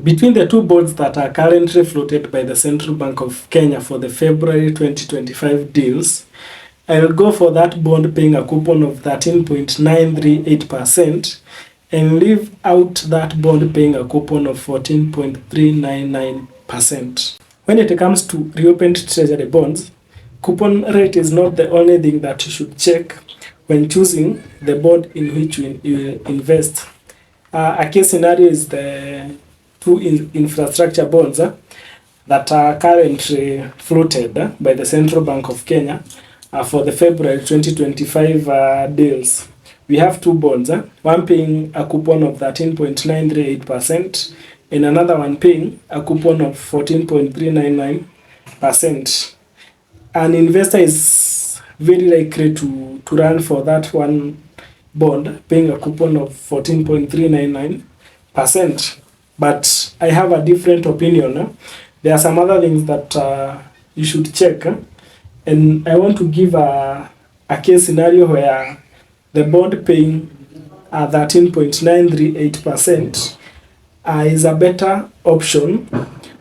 Between the two bonds that are currently floated by the Central Bank of Kenya for the February 2025 deals, I'll go for that bond paying a coupon of 13.938% and leave out that bond paying a coupon of 14.399%. When it comes to reopened treasury bonds, coupon rate is not the only thing that you should check when choosing the bond in which you invest. A case scenario is the two infrastructure bonds that are currently floated by the Central Bank of Kenya for the February 2025 deals. We have two bonds, one paying a coupon of 13.938% and another one paying a coupon of 14.399%. An investor is very likely to run for that one bond paying a coupon of 14.399%. But I have a different opinion. There are some other things that you should check. And I want to give a case scenario where the bond paying 13.938% is a better option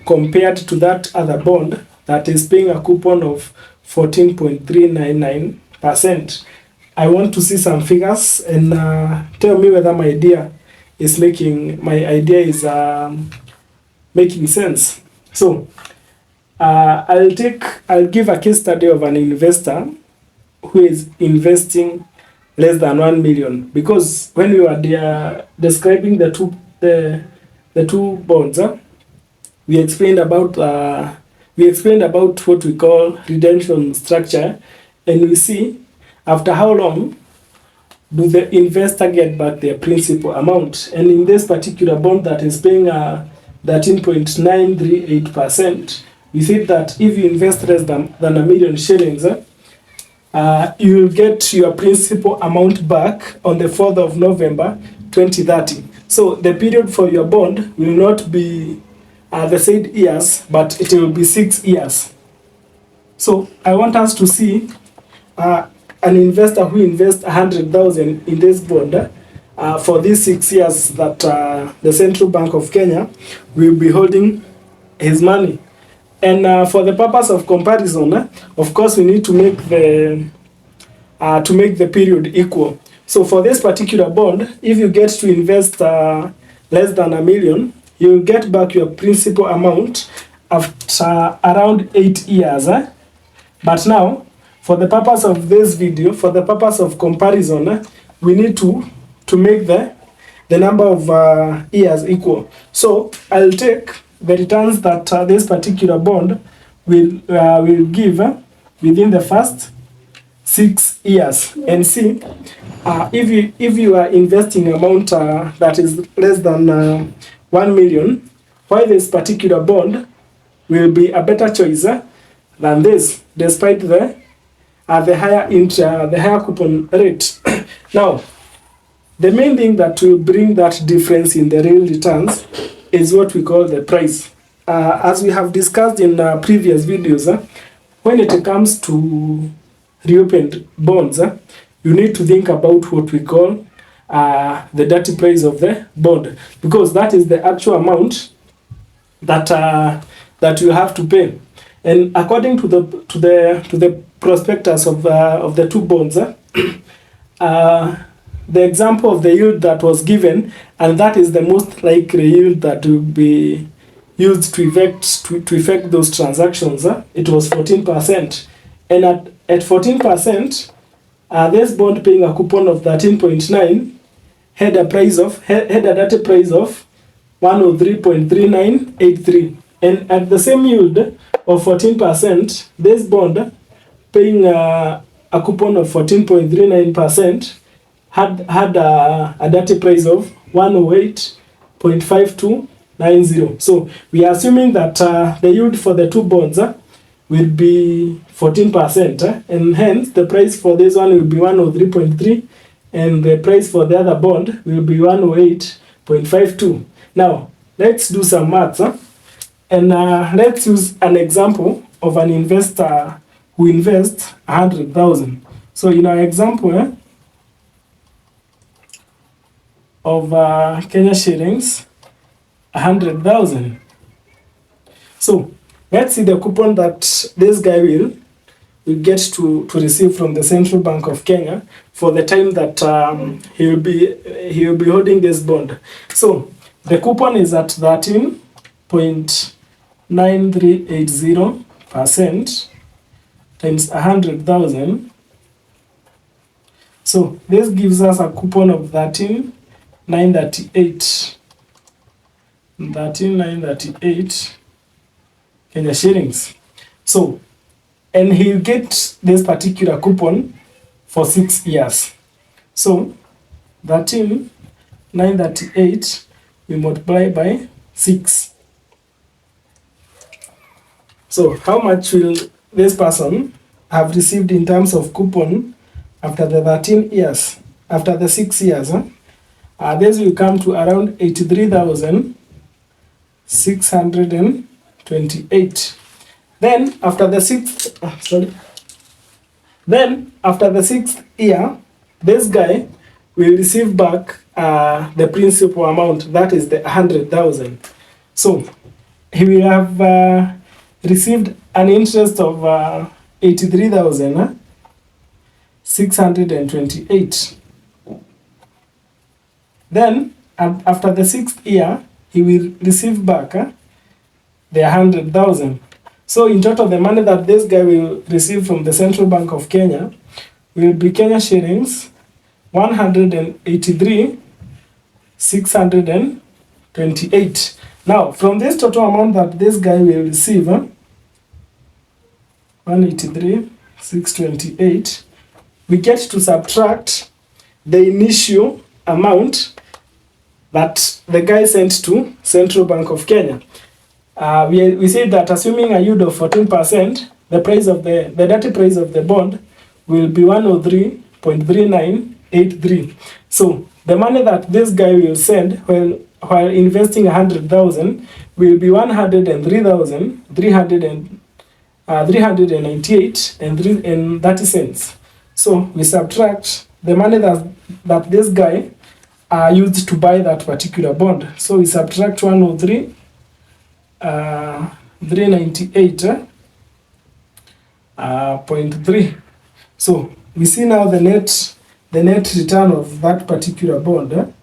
compared to that other bond that is paying a coupon of 14.399%. I want to see some figures and tell me whether my idea is making sense. So I'll give a case study of an investor who is investing less than 1 million, because when we were describing the two bonds, we explained about what we call redemption structure, and we see after how long do the investor get back their principal amount. And in this particular bond that is paying 13.938%, we see that if you invest less than a million shillings, you will get your principal amount back on the 4th of November 2030. So the period for your bond will not be the said years, but it will be 6 years. So I want us to see an investor who invests 100,000 in this bond for these 6 years that the Central Bank of Kenya will be holding his money. And for the purpose of comparison, of course, we need to make the period equal. So for this particular bond, if you get to invest less than a million, you will get back your principal amount after around 8 years. But now, for the purpose of this video, for the purpose of comparison, we need to make the number of years equal. So I'll take the returns that this particular bond will give within the first 6 years, and see if you are investing amount that is less than 1 million, why this particular bond will be a better choice than this, despite the higher coupon rate. Now, the main thing that will bring that difference in the real returns is what we call the price. As we have discussed in previous videos, when it comes to reopened bonds, you need to think about what we call the dirty price of the bond, because that is the actual amount that you have to pay. And according to the prospectus of the two bonds, the example of the yield that was given, and that is the most likely yield that will be used to effect those transactions, it was 14%. And at 14%, this bond paying a coupon of 13.9 had a dirty price of 103.3983. And at the same yield of 14%, this bond paying a coupon of 14.39% had a dirty price of 108.5290. So we are assuming that the yield for the two bonds will be 14%, and hence the price for this one will be 103.3, and the price for the other bond will be 108.52. Now let's do some maths, and let's use an example of an investor who invests 100,000. So in our example of Kenya shillings, 100,000. So let's see the coupon that this guy will get to receive from the Central Bank of Kenya for the time that he will be holding this bond. So the coupon is at 13.9380% times 100,000. So this gives us a coupon of 13,938 Kenya shillings. So, and he'll get this particular coupon for 6 years. So 13,938 we multiply by 6. So how much will this person have received in terms of coupon after the 13 years, after the 6 years? This will come to around 83,628. Then after the sixth year, this guy will receive back the principal amount, that is the 100,000. So he will have received an interest of 83,628. Then after the 6th year, he will receive back the 100,000. So in total, the money that this guy will receive from the Central Bank of Kenya will be Kenya shillings 183,628. Now, from this total amount that this guy will receive, 183,628, we get to subtract the initial amount that the guy sent to Central Bank of Kenya. We say that assuming a yield of 14%, the price of the dirty price of the bond will be 103.3983. So the money that this guy will send while investing 100,000 will be 103,398 and 30 cents. So we subtract the money that this guy used to buy that particular bond. So we subtract 398.3. So we see now the net return of that particular bond.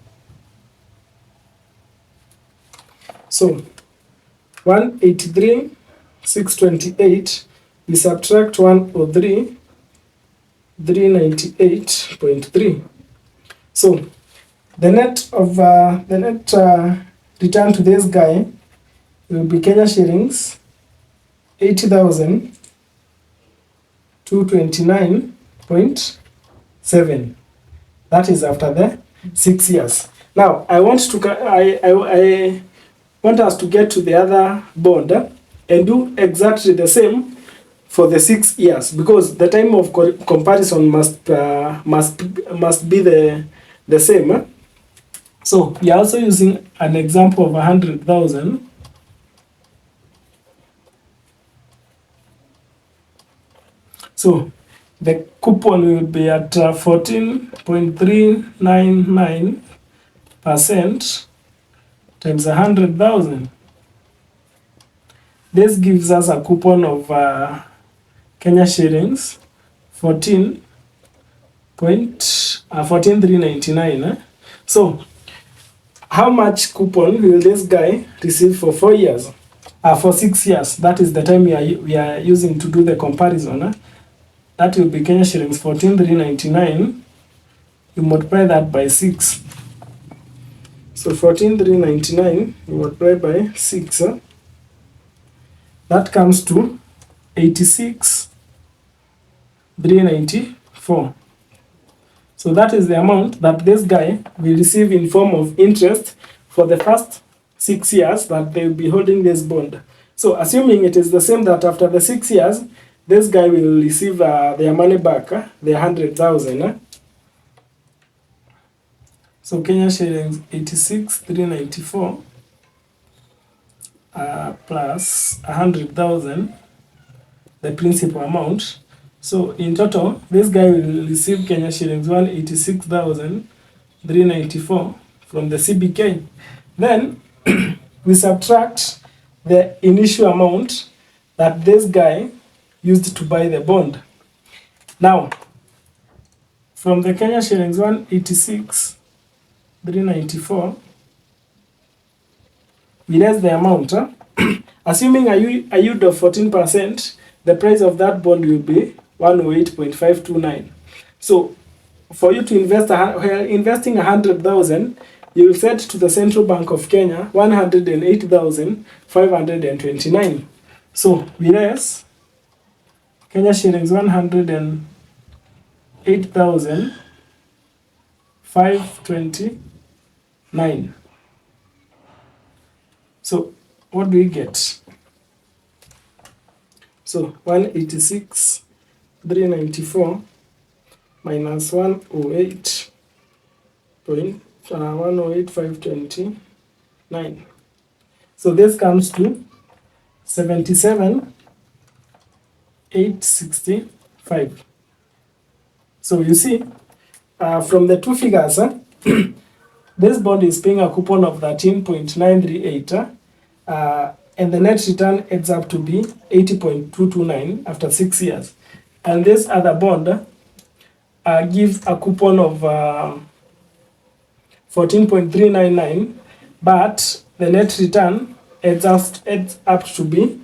So 183,628, we subtract 103,398.3. So the net return to this guy will be Kenya shillings 80,229.7. That is after the 6 years. Now I want us to get to the other bond and do exactly the same for the 6 years, because the time of comparison must be the same. So we are also using an example of 100,000. So the coupon will be at 14.399% times 100,000. This gives us a coupon of Kenya shillings 14,399. So how much coupon will this guy receive for 4 years? For 6 years. That is the time we are using to do the comparison. That will be Kenya shillings 14,399. You multiply that by 6. So 14,399 you multiply by 6. That comes to 86,394. So that is the amount that this guy will receive in form of interest for the first 6 years that they will be holding this bond. So assuming it is the same, that after the 6 years, this guy will receive their money back, the 100,000. So Kenya shillings 86,394 plus 100,000, the principal amount. So in total, this guy will receive Kenya shillings 186,394 from the CBK. Then we subtract the initial amount that this guy used to buy the bond. Now, from the Kenya shillings 186,394, we less the amount. Assuming a yield of 14%, the price of that bond will be 108.529. So, for you to invest, investing 100,000, you will set to the Central Bank of Kenya 108,529. So, we less Kenya shillings 108,529. So, what do we get? So, 186,394 minus 108,529. So, this comes to 77,865. So, you see, from the two figures, this bond is paying a coupon of 13.938, and the net return adds up to be 80.229 after 6 years. And this other bond gives a coupon of 14.399, but the net return adds up to be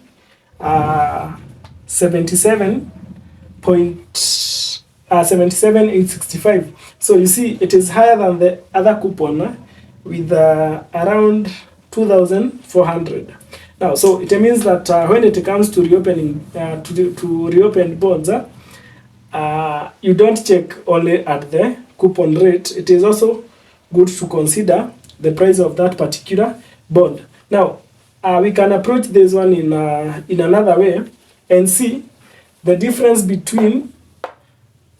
77,865. So you see, it is higher than the other coupon with around 2,400. Now, so it means that when it comes to reopening, to reopen bonds, you don't check only at the coupon rate. It is also good to consider the price of that particular bond. Now, we can approach this one in another way and see the difference between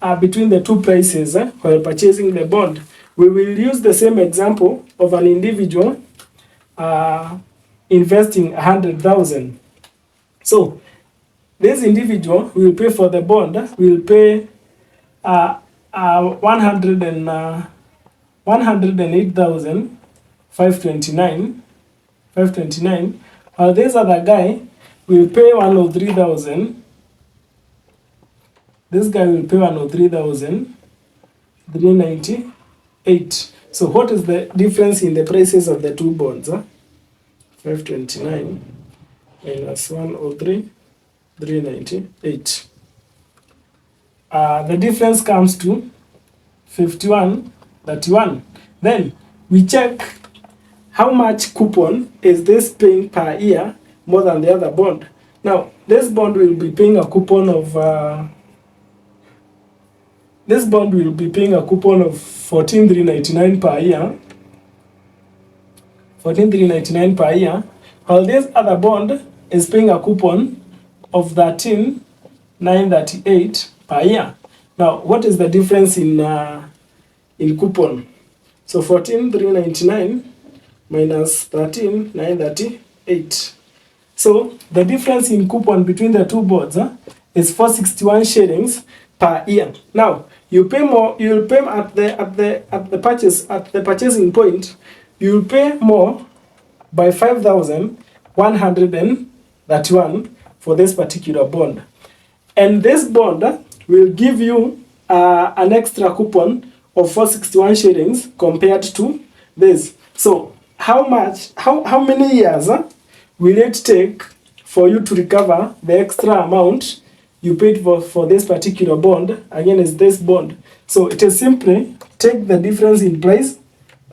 the two prices while purchasing the bond. We will use the same example of an individual investing 100,000. So this individual will pay for the bond, will pay 108,529. While this other guy will pay 103,000. This guy will pay 103,398. So what is the difference in the prices of the two bonds? 529 minus 103,398. The difference comes to 51.31. Then we check how much coupon is this paying per year more than the other bond. Now, this bond will be paying a coupon of 14,399 per year. 14,399 per year. While this other bond is paying a coupon of 13,938 per year. Now, what is the difference in coupon? So 14,399 minus 13,938. So the difference in coupon between the two bonds is 461 shillings per year. Now, you pay more. You will pay at the purchasing point. You will pay more by 5,131 for this particular bond, and this bond will give you an extra coupon of 461 shillings compared to this. So how many years will it take for you to recover the extra amount you paid for this particular bond? Again, is this bond. So it is simply take the difference in price,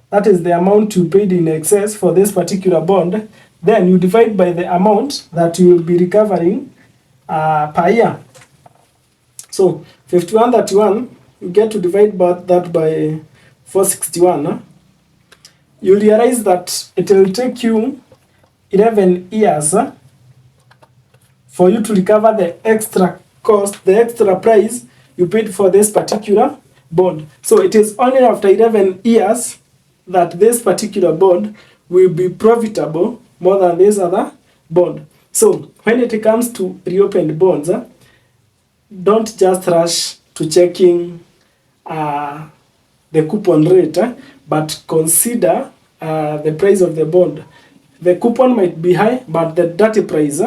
that is the amount you paid in excess for this particular bond, then you divide by the amount that you will be recovering per year. So 51.31, you get to divide that by 461. You realize that it will take you 11 years for you to recover the extra cost, the extra price you paid for this particular bond. So it is only after 11 years that this particular bond will be profitable more than this other bond. So when it comes to reopened bonds, don't just rush to checking the coupon rate, but consider the price of the bond. The coupon might be high, but the dirty price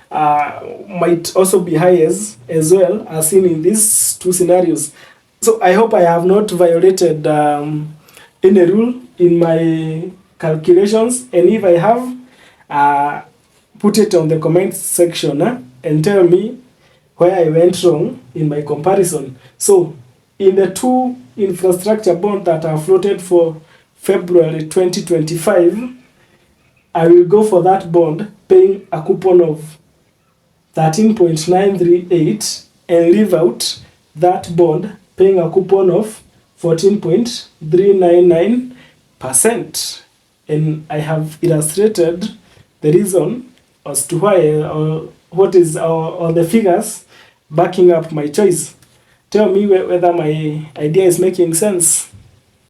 might also be high as well, as seen in these two scenarios. So I hope I have not violated any rule in my calculations, and if I have, put it on the comment section and tell me where I went wrong in my comparison. So in the two infrastructure bonds that are floated for February 2025, I will go for that bond paying a coupon of 13.938 and leave out that bond paying a coupon of 14.399%. And I have illustrated the reason as to why, or what is, or the figures backing up my choice. Tell me whether my idea is making sense.